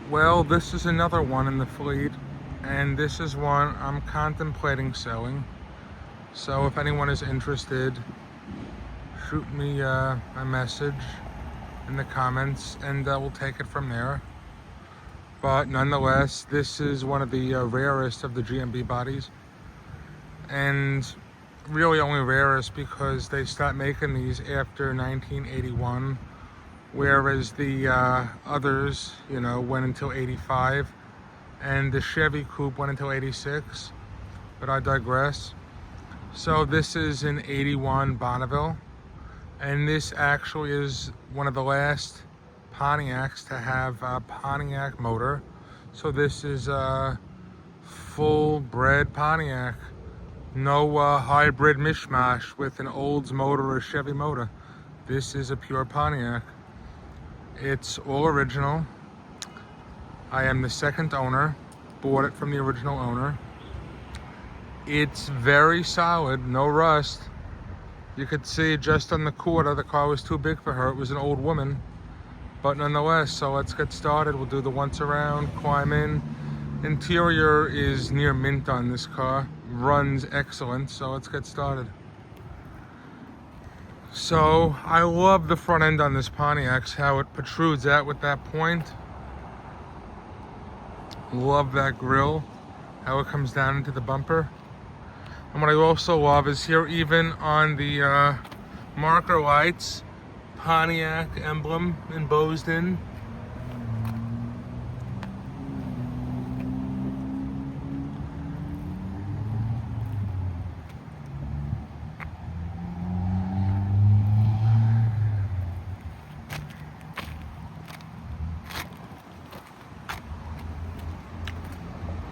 Well, this is another one in the fleet, and this is one I'm contemplating selling. So if anyone is interested, shoot me a message in the comments, and we'll take it from there. But nonetheless, this is one of the rarest of the GMB bodies, and really only rarest because they stopped making these after 1981, whereas the others, went until 85, and the Chevy Coupe went until 86, but I digress. So this is an 81 Bonneville, and this actually is one of the last Pontiacs to have a Pontiac motor. So this is a full-bred Pontiac. No hybrid mishmash with an Olds motor or a Chevy motor. This is a pure Pontiac. It's all original. I am the second owner. Bought it from the original owner. It's very solid, no rust. You could see just on the quarter, the car was too big for her. It was an old woman. But nonetheless, so let's get started. We'll do the once around, climb in. Interior is near mint on this car. Runs excellent, so let's get started. So I love the front end on this Pontiac, how it protrudes out with that point. Love that grille, how it comes down into the bumper. And what I also love is here, even on the marker lights, Pontiac emblem embossed in.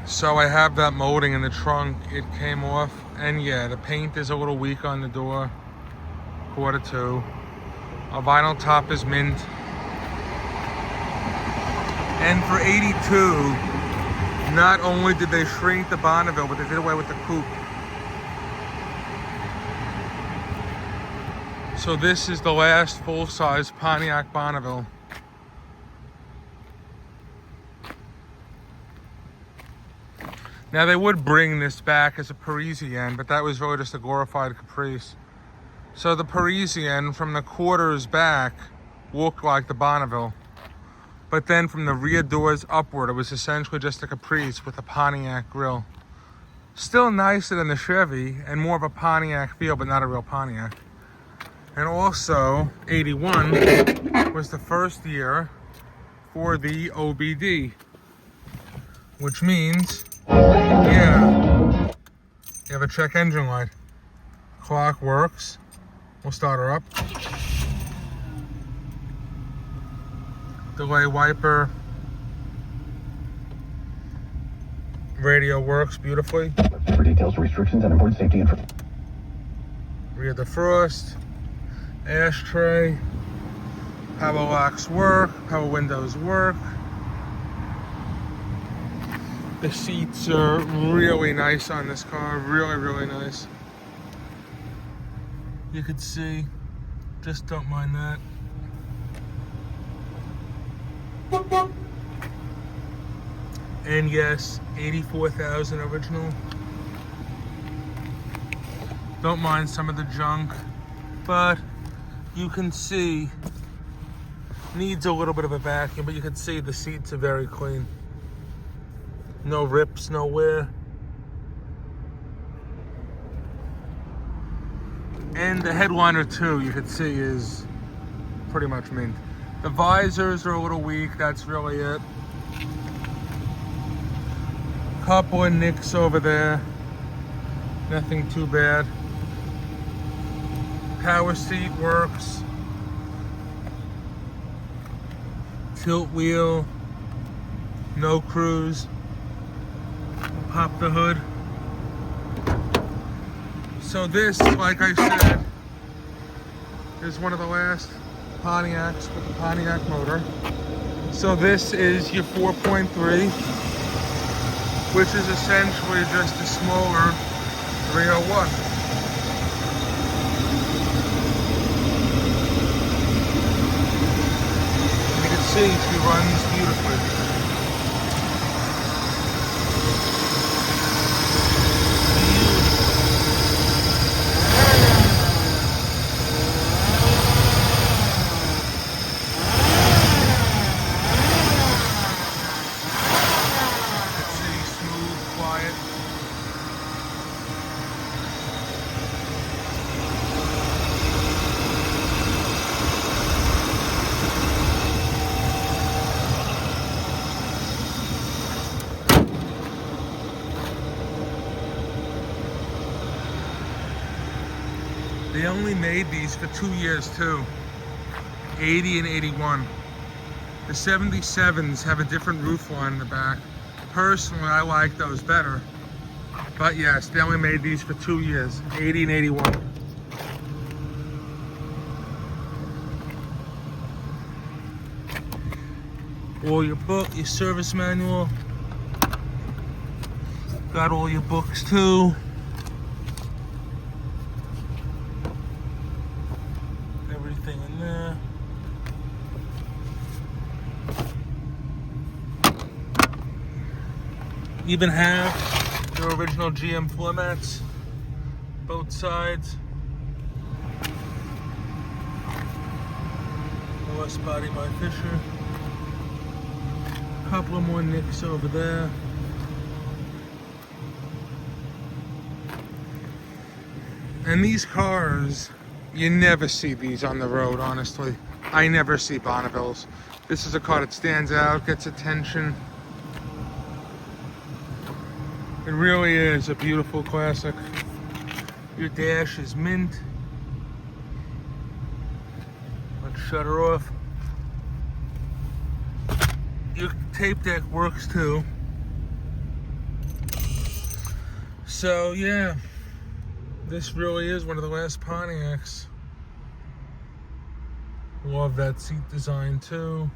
So I have that molding in the trunk. It came off, and yeah, the paint is a little weak on the door. Q2. A vinyl top is mint. And for 82, not only did they shrink the Bonneville, but they did away with the coupe. So this is the last full-size Pontiac Bonneville. Now they would bring this back as a Parisienne, but that was really just a glorified Caprice. So the Parisienne from the quarters back looked like the Bonneville. But then from the rear doors upward, it was essentially just a Caprice with a Pontiac grille. Still nicer than the Chevy and more of a Pontiac feel, but not a real Pontiac. And also, 81 was the first year for the OBD, which means, yeah, you have a check engine light. Clock works. We'll start her up. Delay wiper. Radio works beautifully. For details, restrictions, and important safety information. Rear defrost. Ashtray. Power locks work. Power windows work. The seats are really nice on this car. Really, really nice. You could see, just don't mind that. And yes, 84,000 original. Don't mind some of the junk, but you can see, needs a little bit of a vacuum, but you can see the seats are very clean. No rips, no wear. And the headliner too, you can see, is pretty much mint. The visors are a little weak, that's really it. Couple of nicks over there. Nothing too bad. Power seat works. Tilt wheel. No cruise. Pop the hood. So this, like I said, is one of the last Pontiacs with the Pontiac motor. So this is your 4.3, which is essentially just a smaller 301. You can see she runs beautifully. They only made these for 2 years too, 80 and 81. The 77s have a different roof line in the back. Personally, I like those better. But yes, they only made these for 2 years, 80 and 81. All your book, your service manual. Got all your books too. Everything in there. Even have the original GM floor mats, both sides. Horse body by Fisher. Couple of more nicks over there. And these cars, you never see these on the road, honestly. I never see Bonnevilles. This is a car that stands out, gets attention. It really is a beautiful classic. Your dash is mint. Let's shut her off. Your tape deck works too. So yeah, this really is one of the last Pontiacs. Love that seat design too.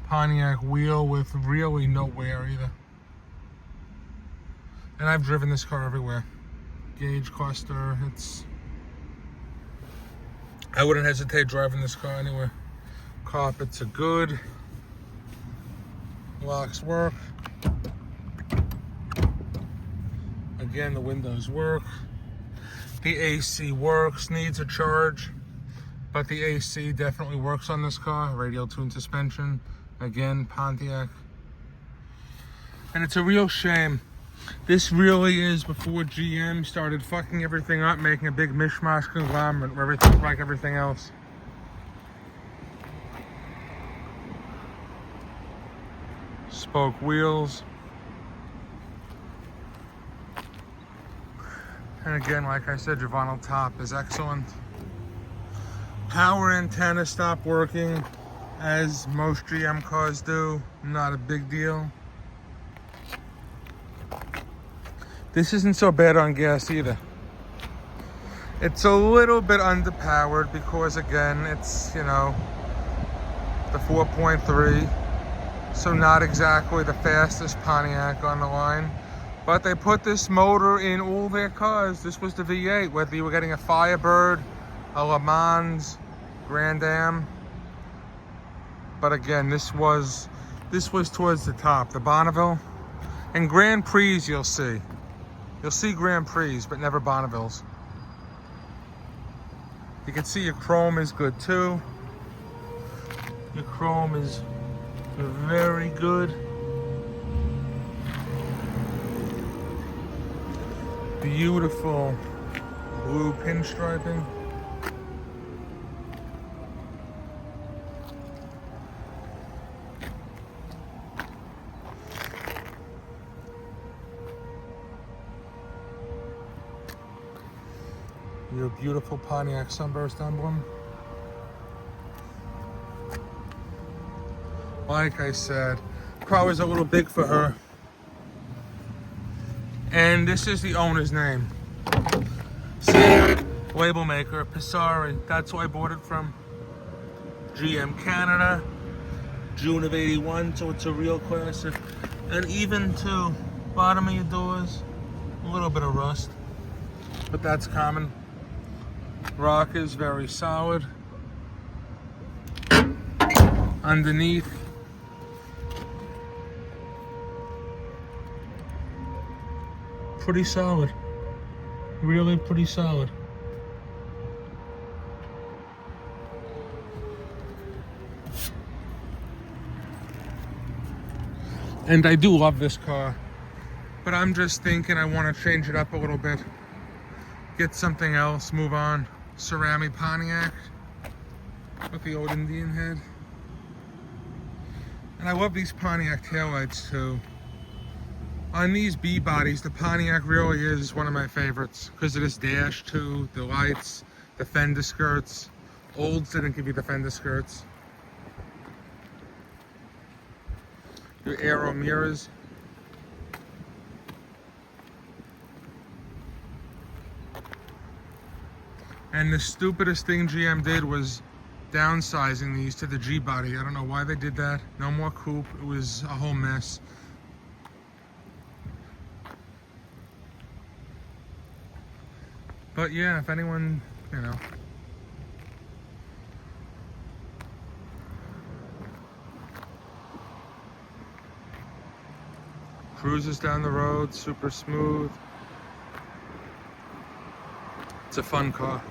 Pontiac wheel with really no wear either. And I've driven this car everywhere. Gauge cluster, I wouldn't hesitate driving this car anywhere. Carpets are good. Locks work. Again, the windows work. The AC works, needs a charge, but the AC definitely works on this car. Radial tuned suspension. Again, Pontiac. And it's a real shame. This really is before GM started fucking everything up, making a big mishmash conglomerate where everything's like everything else. Spoke wheels. And again, like I said, your vinyl top is excellent. Power antenna stopped working, as most GM cars do. Not a big deal. This isn't so bad on gas either. It's a little bit underpowered because, again, it's, the 4.3. So not exactly the fastest Pontiac on the line. But they put this motor in all their cars. This was the V8, whether you were getting a Firebird, a Le Mans, Grand Am. But again, this was towards the top. The Bonneville. And Grand Prix you'll see. You'll see Grand Prix, but never Bonnevilles. You can see your chrome is good too. Your chrome is very good. Beautiful blue pinstriping. Your beautiful Pontiac Sunburst emblem. Like I said, car was a little big for her. And this is the owner's name. See, label maker, Passari. That's who I bought it from. GM Canada, June of '81, so it's a real classic. And even to bottom of your doors, a little bit of rust, but that's common. Rock is very solid. Underneath, pretty solid. Really pretty solid. And I do love this car, but I'm just thinking I want to change it up a little bit. Get something else, move on. Ceramic Pontiac with the old Indian head. And I love these Pontiac taillights too. On these B bodies, the Pontiac really is one of my favorites because of this dash too, the lights, the fender skirts. Olds didn't give you the fender skirts. Your aero mirrors. And the stupidest thing GM did was downsizing these to the G body. I don't know why they did that. No more coupe. It was a whole mess. But yeah, if anyone, you know. Cruises down the road, super smooth. It's a fun car.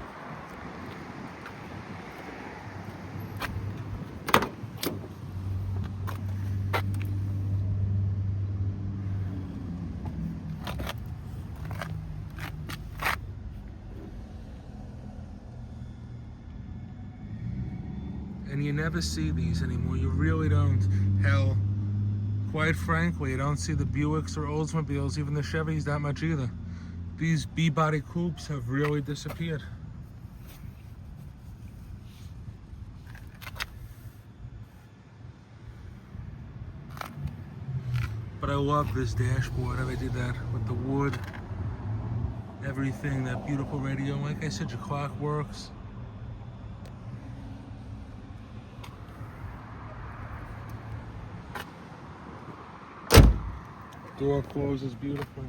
And you never see these anymore. You really don't. Hell, quite frankly, you don't see the Buicks or Oldsmobiles, even the Chevys, that much either. These B-body coupes have really disappeared. But I love this dashboard, how they did that with the wood, everything, that beautiful radio. Like I said, your clock works. Door closes beautifully.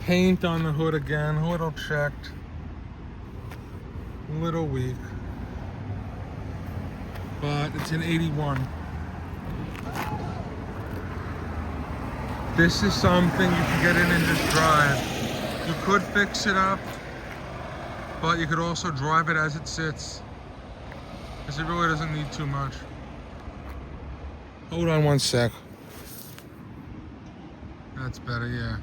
Paint on the hood again, a little checked, a little weak, but it's an 81. This is something you can get in and just drive. You could fix it up, but you could also drive it as it sits, because it really doesn't need too much. Hold on one sec. That's better, yeah.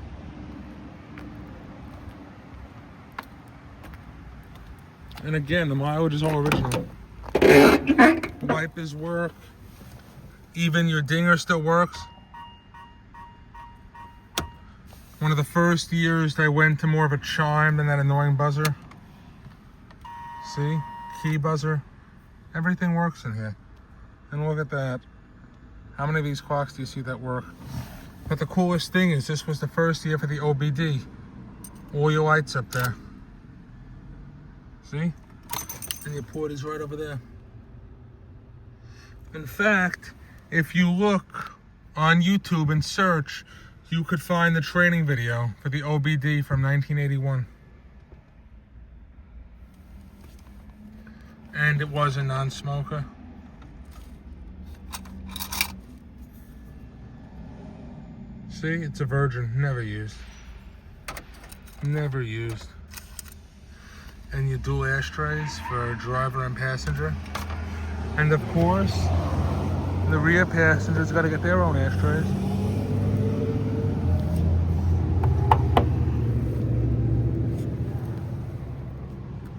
And again, the mileage is all original. Wipers work. Even your dinger still works. One of the first years they went to more of a chime than that annoying buzzer. See? Key buzzer. Everything works in here. And look at that. How many of these clocks do you see that work? But the coolest thing is this was the first year for the OBD. All your lights up there. See? And your port is right over there. In fact, if you look on YouTube and search, you could find the training video for the OBD from 1981. And it was a non-smoker. See, it's a Virgin, never used. Never used. And your dual ashtrays for driver and passenger. And of course, the rear passengers got to get their own ashtrays.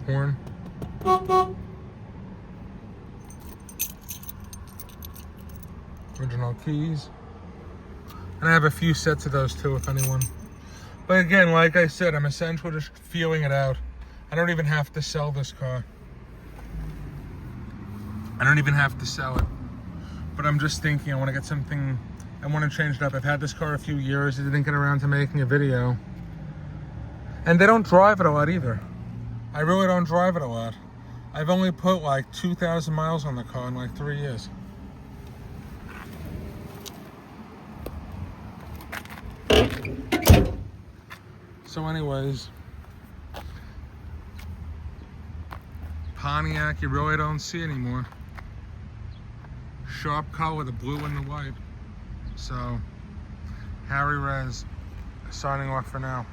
Horn. Original keys. And I have a few sets of those too, if anyone. But again, like I said, I'm essentially just feeling it out. I don't even have to sell this car. I don't even have to sell it. But I'm just thinking I want to get something, I want to change it up. I've had this car a few years. I didn't get around to making a video. And they don't drive it a lot either. I really don't drive it a lot. I've only put like 2,000 miles on the car in like 3 years. So anyways, Pontiac you really don't see anymore. Sharp color, the blue and the white. So, Harry Rez, signing off for now.